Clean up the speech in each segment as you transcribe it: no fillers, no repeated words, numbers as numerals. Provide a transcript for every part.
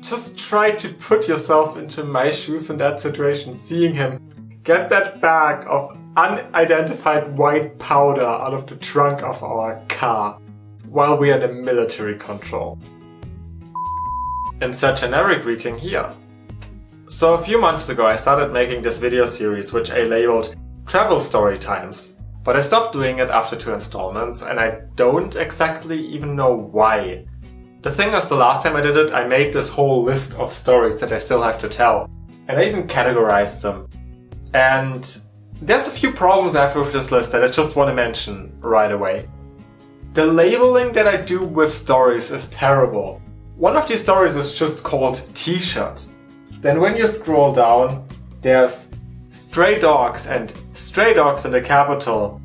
Just try to put yourself into my shoes in that situation, seeing him get that bag of unidentified white powder out of the trunk of our car while we are in military control. Insert generic greeting here. So a few months ago I started making this video series which I labeled Travel Story Times. But I stopped doing it after 2 installments and I don't exactly even know why. The thing is, the last time I did it, I made this whole list of stories that I still have to tell. And I even categorized them. And there's a few problems I have with this list that I just want to mention right away. The labeling that I do with stories is terrible. One of these stories is just called T-shirt. Then when you scroll down, there's stray dogs and stray dogs in the capital.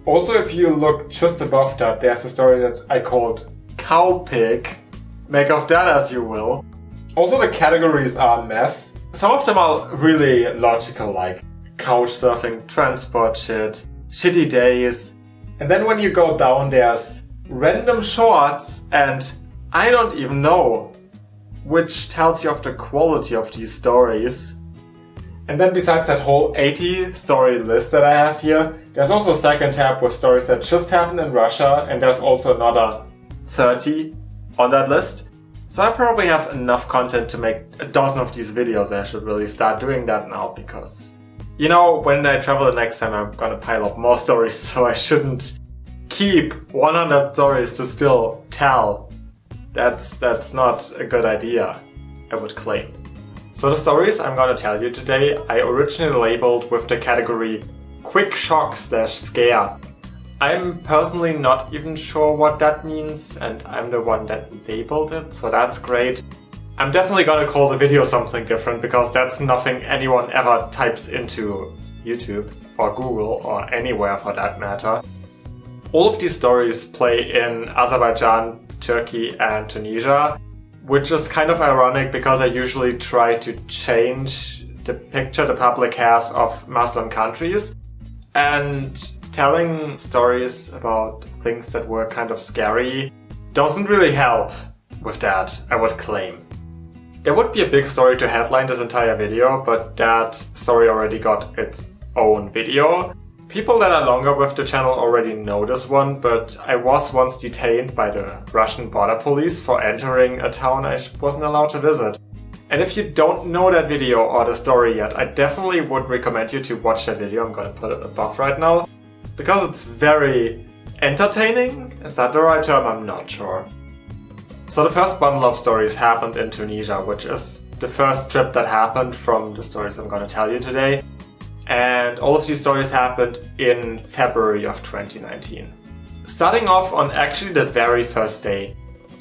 Also, if you look just above that, there's a story that I called Cow Pig. Make of that as you will. Also, the categories are a mess. Some of them are really logical, like couch surfing, transport shit, shitty days. And then when you go down, there's random shorts and I don't even know, which tells you of the quality of these stories. And then besides that whole 80 story list that I have here, there's also a second tab with stories that just happened in Russia, and there's also another 30 on that list. So I probably have enough content to make a dozen of these videos, and I should really start doing that now because, you know, when I travel the next time I'm gonna pile up more stories, so I shouldn't keep 100 stories to still tell. That's not a good idea, I would claim. So the stories I'm gonna tell you today, I originally labeled with the category Quick Shock/Scare. I'm personally not even sure what that means, and I'm the one that labeled it, so that's great. I'm definitely gonna call the video something different, because that's nothing anyone ever types into YouTube, or Google, or anywhere for that matter. All of these stories play in Azerbaijan, Turkey and Tunisia, which is kind of ironic because I usually try to change the picture the public has of Muslim countries, and telling stories about things that were kind of scary doesn't really help with that, I would claim. There would be a big story to headline this entire video, but that story already got its own video. People that are longer with the channel already know this one, but I was once detained by the Russian border police for entering a town I wasn't allowed to visit. And if you don't know that video or the story yet, I definitely would recommend you to watch that video. I'm gonna put it above right now, because it's very entertaining. Is that the right term? I'm not sure. So the first bundle of stories happened in Tunisia, which is the first trip that happened from the stories I'm gonna tell you today. And all of these stories happened in February of 2019. Starting off on actually the very first day,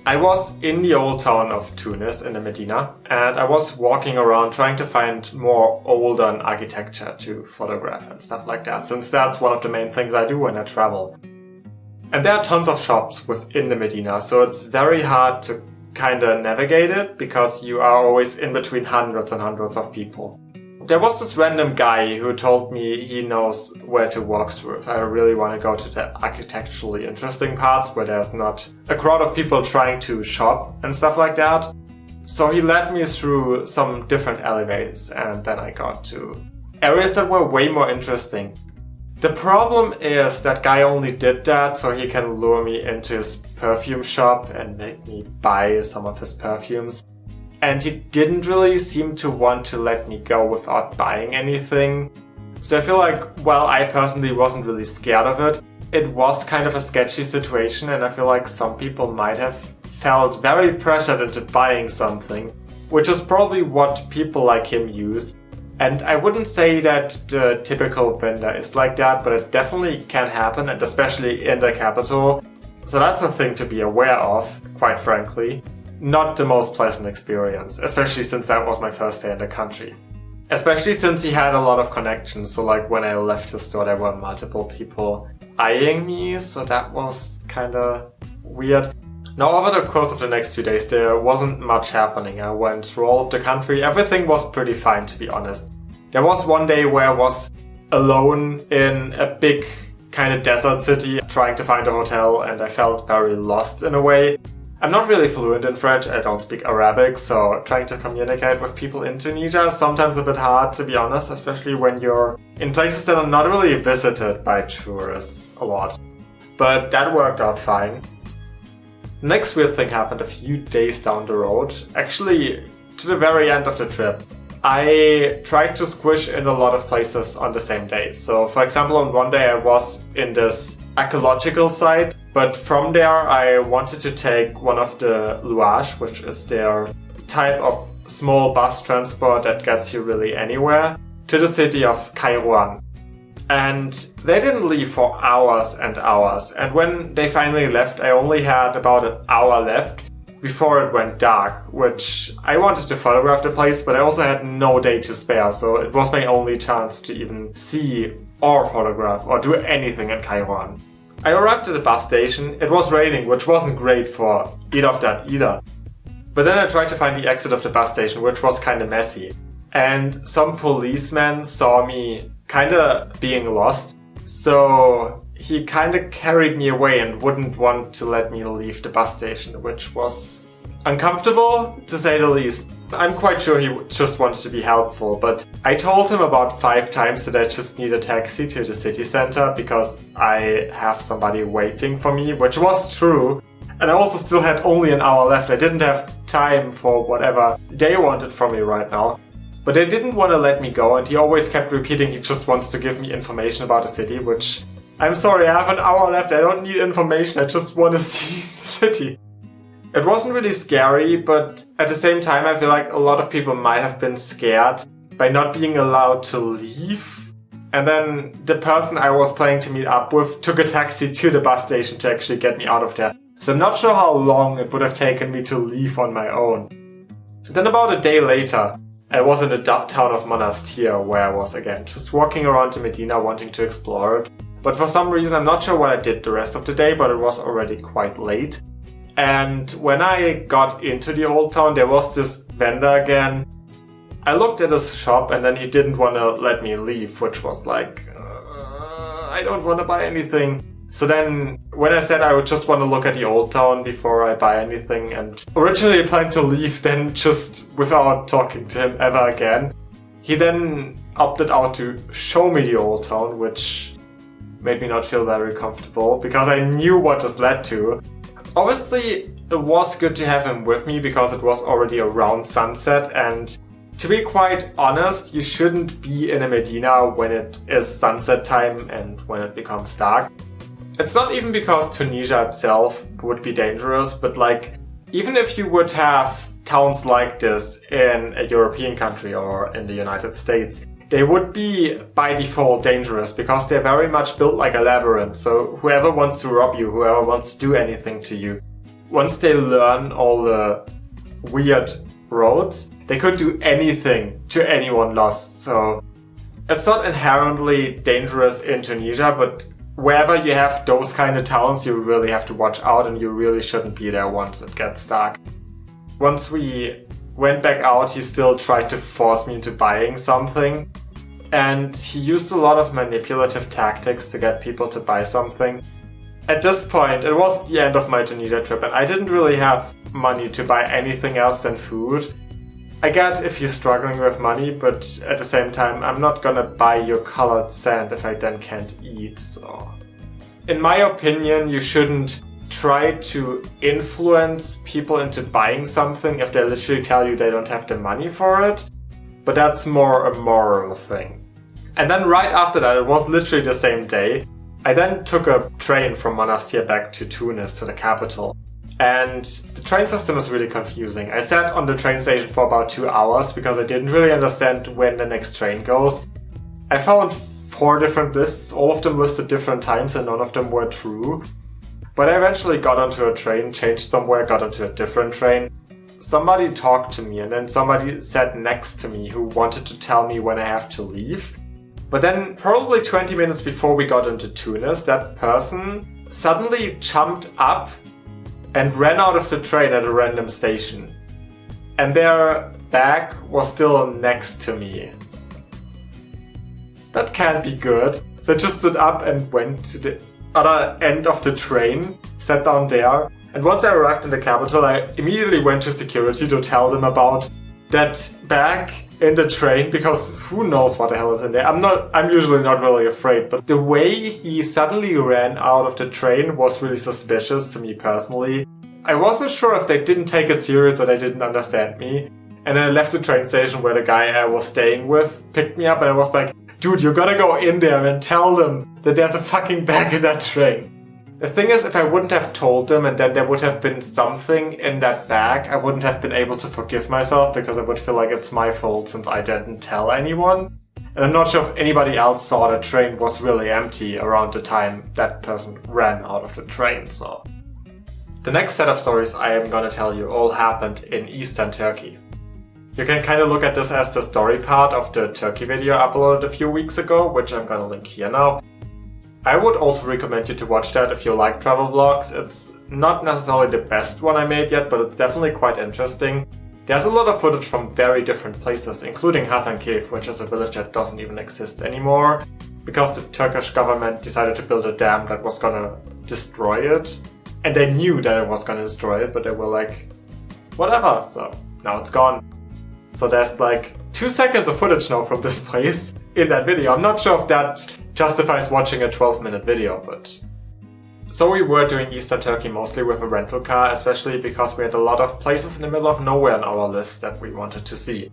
I was in the old town of Tunis in the Medina, and I was walking around trying to find more olden architecture to photograph and stuff like that, since that's one of the main things I do when I travel. And there are tons of shops within the Medina, so it's very hard to kinda navigate it because you are always in between hundreds and hundreds of people. There was this random guy who told me he knows where to walk through if I really want to go to the architecturally interesting parts where there's not a crowd of people trying to shop and stuff like that. So he led me through some different alleyways, and then I got to areas that were way more interesting. The problem is that guy only did that so he can lure me into his perfume shop and make me buy some of his perfumes. And he didn't really seem to want to let me go without buying anything. So I feel like, while I personally wasn't really scared of it, it was kind of a sketchy situation, and I feel like some people might have felt very pressured into buying something, which is probably what people like him used. And I wouldn't say that the typical vendor is like that, but it definitely can happen, and especially in the capital. So that's a thing to be aware of, quite frankly. Not the most pleasant experience, especially since that was my first day in the country. Especially since he had a lot of connections, so like when I left the store there were multiple people eyeing me, so that was kinda weird. Now over the course of the next 2 days there wasn't much happening. I went through all of the country, everything was pretty fine to be honest. There was one day where I was alone in a big kind of desert city trying to find a hotel, and I felt very lost in a way. I'm not really fluent in French, I don't speak Arabic, so trying to communicate with people in Tunisia is sometimes a bit hard, to be honest, especially when you're in places that are not really visited by tourists a lot. But that worked out fine. Next weird thing happened a few days down the road, actually to the very end of the trip. I tried to squish in a lot of places on the same day. So for example, on one day I was in this archaeological site, but from there I wanted to take one of the luage, which is their type of small bus transport that gets you really anywhere, to the city of Kairouan. And they didn't leave for hours and hours, and when they finally left I only had about an hour left before it went dark, which I wanted to photograph the place, but I also had no day to spare, so it was my only chance to even see or photograph or do anything in Kairouan. I arrived at the bus station, it was raining, which wasn't great for that either. But then I tried to find the exit of the bus station, which was kinda messy. And some policeman saw me kinda being lost, so he kinda carried me away and wouldn't want to let me leave the bus station, which was uncomfortable, to say the least. I'm quite sure he just wanted to be helpful, but I told him about 5 times that I just need a taxi to the city center because I have somebody waiting for me, which was true. And I also still had only an hour left. I didn't have time for whatever they wanted from me right now. But they didn't want to let me go, and he always kept repeating he just wants to give me information about the city, which... I'm sorry, I have an hour left, I don't need information, I just want to see the city. It wasn't really scary, but at the same time I feel like a lot of people might have been scared by not being allowed to leave. And then the person I was planning to meet up with took a taxi to the bus station to actually get me out of there. So I'm not sure how long it would have taken me to leave on my own. Then about a day later, I was in the town of Monastir, where I was again just walking around to Medina wanting to explore it. But for some reason, I'm not sure what I did the rest of the day, but it was already quite late. And when I got into the old town, there was this vendor again. I looked at his shop and then he didn't want to let me leave, which was like, I don't want to buy anything. So then when I said I would just want to look at the old town before I buy anything, and originally I planned to leave then just without talking to him ever again, he then opted out to show me the old town, which made me not feel very comfortable because I knew what this led to. Obviously it was good to have him with me because it was already around sunset, and to be quite honest, you shouldn't be in a Medina when it is sunset time and when it becomes dark. It's not even because Tunisia itself would be dangerous, but like, even if you would have towns like this in a European country or in the United States, they would be by default dangerous because they're very much built like a labyrinth. So whoever wants to rob you, whoever wants to do anything to you, once they learn all the weird roads, they could do anything to anyone lost. So it's not inherently dangerous in Tunisia, but wherever you have those kind of towns, you really have to watch out and you really shouldn't be there once it gets dark. Once we went back out, he still tried to force me into buying something. And he used a lot of manipulative tactics to get people to buy something. At this point, it was the end of my Tunisia trip and I didn't really have money to buy anything else than food. I get if you're struggling with money, but at the same time, I'm not gonna buy your colored sand if I then can't eat, so... In my opinion, you shouldn't try to influence people into buying something if they literally tell you they don't have the money for it, but that's more a moral thing. And then right after that, it was literally the same day, I then took a train from Monastir back to Tunis, to the capital. And the train system is really confusing. I sat on the train station for about 2 hours because I didn't really understand when the next train goes. I found 4 different lists, all of them listed different times and none of them were true. But I eventually got onto a train, changed somewhere, got onto a different train. Somebody talked to me and then somebody sat next to me who wanted to tell me when I have to leave. But then probably 20 minutes before we got into Tunis, that person suddenly jumped up and ran out of the train at a random station. And their bag was still next to me. That can't be good. So I just stood up and went to the other end of the train, sat down there, And once I arrived in the capital, I immediately went to security to tell them about that bag in the train, because who knows what the hell is in there. I'm usually not really afraid, but the way he suddenly ran out of the train was really suspicious to me personally. I wasn't sure if they didn't take it serious or they didn't understand me. And then I left the train station where the guy I was staying with picked me up, and I was like, dude, you gotta go in there and tell them that there's a fucking bag in that train. The thing is, if I wouldn't have told them and then there would have been something in that bag, I wouldn't have been able to forgive myself, because I would feel like it's my fault since I didn't tell anyone. And I'm not sure if anybody else saw the train was really empty around the time that person ran out of the train, so. The next set of stories I am gonna tell you all happened in Eastern Turkey. You can kind of look at this as the story part of the Turkey video uploaded a few weeks ago, which I'm gonna link here now. I would also recommend you to watch that if you like travel vlogs. It's not necessarily the best one I made yet, but it's definitely quite interesting. There's a lot of footage from very different places, including Hasankeyf, which is a village that doesn't even exist anymore, because the Turkish government decided to build a dam that was gonna destroy it. And they knew that it was gonna destroy it, but they were like, whatever, so now it's gone. So there's like 2 seconds of footage now from this place in that video. I'm not sure if that justifies watching a 12-minute video, but... So we were doing Eastern Turkey mostly with a rental car, especially because we had a lot of places in the middle of nowhere on our list that we wanted to see.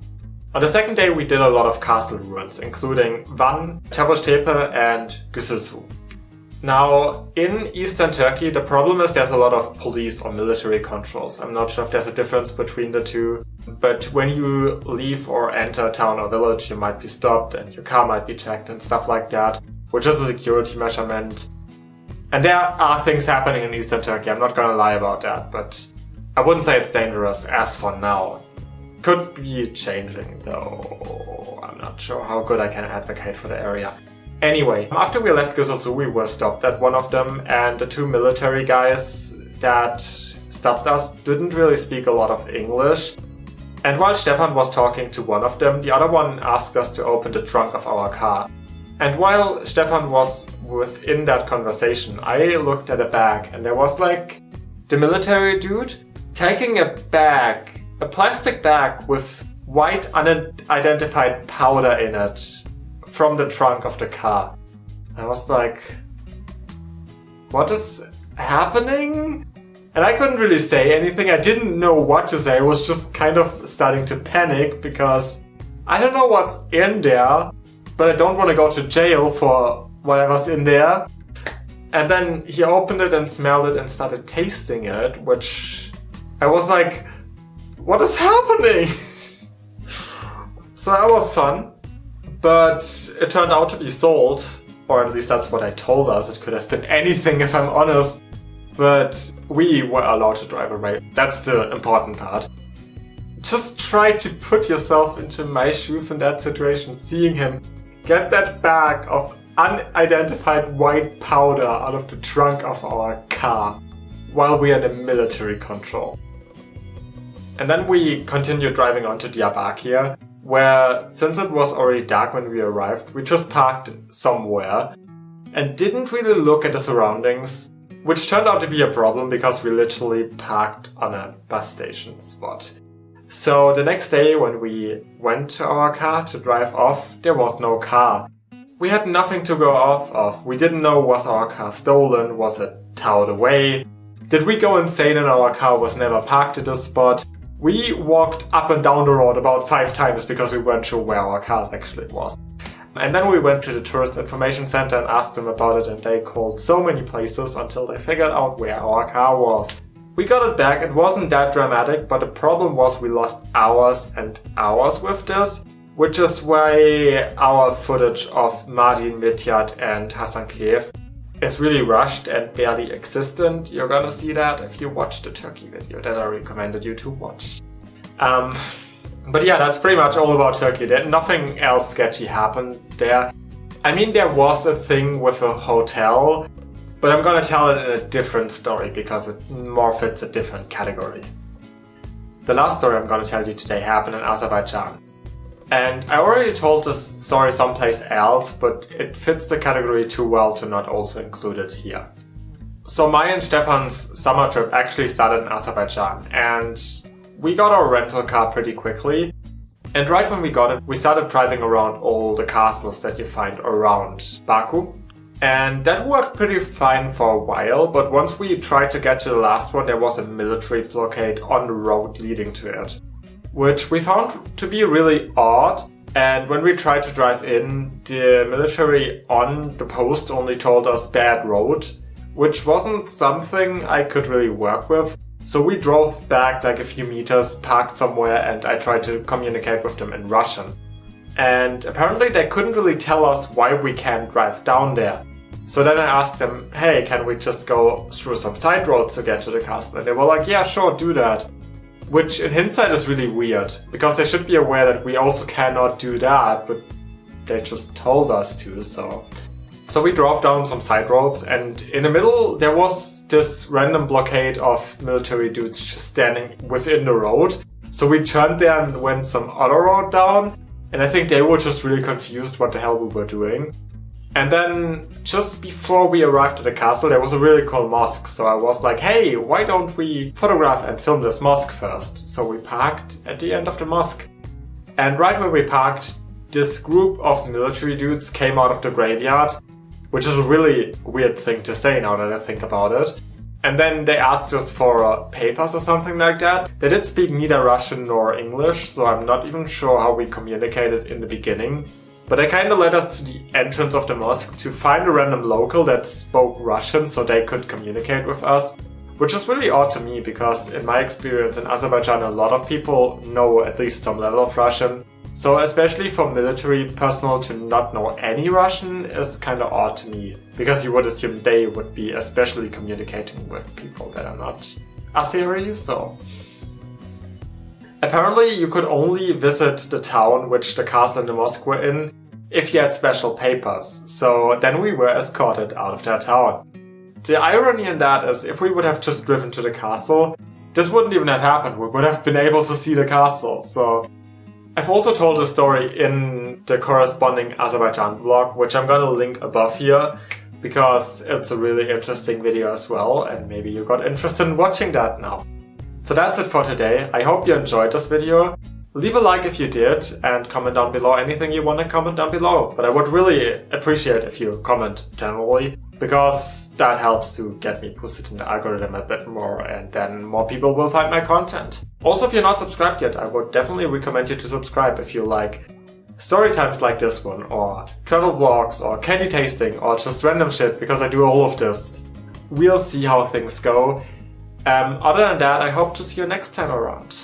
On the second day we did a lot of castle ruins, including Van, Çavuştepe and Güzelsu. Now, in Eastern Turkey, the problem is there's a lot of police or military controls. I'm not sure if there's a difference between the two, but when you leave or enter a town or village, you might be stopped and your car might be checked and stuff like that, which is a security measurement. And there are things happening in Eastern Turkey, I'm not gonna lie about that, but I wouldn't say it's dangerous as for now. Could be changing though, I'm not sure how good I can advocate for the area. Anyway, after we left Güzelsu, we were stopped at one of them, and the 2 military guys that stopped us didn't really speak a lot of English. And while Stefan was talking to one of them, the other one asked us to open the trunk of our car. And while Stefan was within that conversation, I looked at a bag, and there was like the military dude taking a bag, a plastic bag with white unidentified powder in it, from the trunk of the car. I was like, what is happening? And I couldn't really say anything. I didn't know what to say. I was just kind of starting to panic because I don't know what's in there, but I don't want to go to jail for whatever's in there. And then he opened it and smelled it and started tasting it, which I was like, what is happening? So that was fun. But it turned out to be salt, or at least that's what I told us. It could have been anything if I'm honest. But we were allowed to drive away. That's the important part. Just try to put yourself into my shoes in that situation, seeing him get that bag of unidentified white powder out of the trunk of our car while we are in military control. And then we continued driving on to Diyarbakir, where, since it was already dark when we arrived, we just parked somewhere and didn't really look at the surroundings, which turned out to be a problem because we literally parked on a bus station spot. So the next day when we went to our car to drive off, there was no car. We had nothing to go off of. We didn't know, was our car stolen, was it towed away, did we go insane and our car was never parked at this spot? We walked up and down the road about 5 times because we weren't sure where our car actually was. And then we went to the tourist information center and asked them about it, and they called so many places until they figured out where our car was. We got it back, it wasn't that dramatic, but the problem was we lost hours and hours with this, which is why our footage of Mardin, Midyat and Hasankeyf is really rushed and barely existent. You're gonna see that if you watch the Turkey video that I recommended you to watch. But yeah, that's pretty much all about Turkey. Nothing else sketchy happened there. I mean, there was a thing with a hotel, but I'm gonna tell it in a different story because it more fits a different category. The last story I'm gonna tell you today happened in Azerbaijan. And I already told this story someplace else, but it fits the category too well to not also include it here. So my and Stefan's summer trip actually started in Azerbaijan, and we got our rental car pretty quickly. And right when we got it, we started driving around all the castles that you find around Baku. And that worked pretty fine for a while, but once we tried to get to the last one, there was a military blockade on the road leading to it, which we found to be really odd. And when we tried to drive in, the military on the post only told us bad road, which wasn't something I could really work with. So we drove back like a few meters, parked somewhere, and I tried to communicate with them in Russian. And apparently they couldn't really tell us why we can't drive down there. So then I asked them, hey, can we just go through some side roads to get to the castle? And they were like, yeah, sure, do that. Which in hindsight is really weird, because they should be aware that we also cannot do that, but they just told us to, so... So we drove down some side roads, and in the middle there was this random blockade of military dudes just standing within the road. So we turned there and went some other road down, and I think they were just really confused what the hell we were doing. And then, just before we arrived at the castle, there was a really cool mosque, so I was like, hey, why don't we photograph and film this mosque first? So we parked at the end of the mosque. And right where we parked, this group of military dudes came out of the graveyard, which is a really weird thing to say now that I think about it. And then they asked us for papers or something like that. They did speak neither Russian nor English, so I'm not even sure how we communicated in the beginning. But they kind of led us to the entrance of the mosque to find a random local that spoke Russian so they could communicate with us. Which is really odd to me because in my experience in Azerbaijan a lot of people know at least some level of Russian. So especially for military personnel to not know any Russian is kind of odd to me. Because you would assume they would be especially communicating with people that are not Azeri, so... Apparently you could only visit the town which the castle and the mosque were in if you had special papers, so then we were escorted out of that town. The irony in that is if we would have just driven to the castle, this wouldn't even have happened, we would have been able to see the castle, so... I've also told the story in the corresponding Azerbaijan vlog, which I'm gonna link above here, because it's a really interesting video as well, and maybe you got interested in watching that now. So that's it for today. I hope you enjoyed this video. Leave a like if you did, and comment down below anything you want to comment down below. But I would really appreciate if you comment generally, because that helps to get me boosted in the algorithm a bit more, and then more people will find my content. Also, if you're not subscribed yet, I would definitely recommend you to subscribe if you like story times like this one, or travel vlogs, or candy tasting, or just random shit, because I do all of this. We'll see how things go. Other than that, I hope to see you next time around.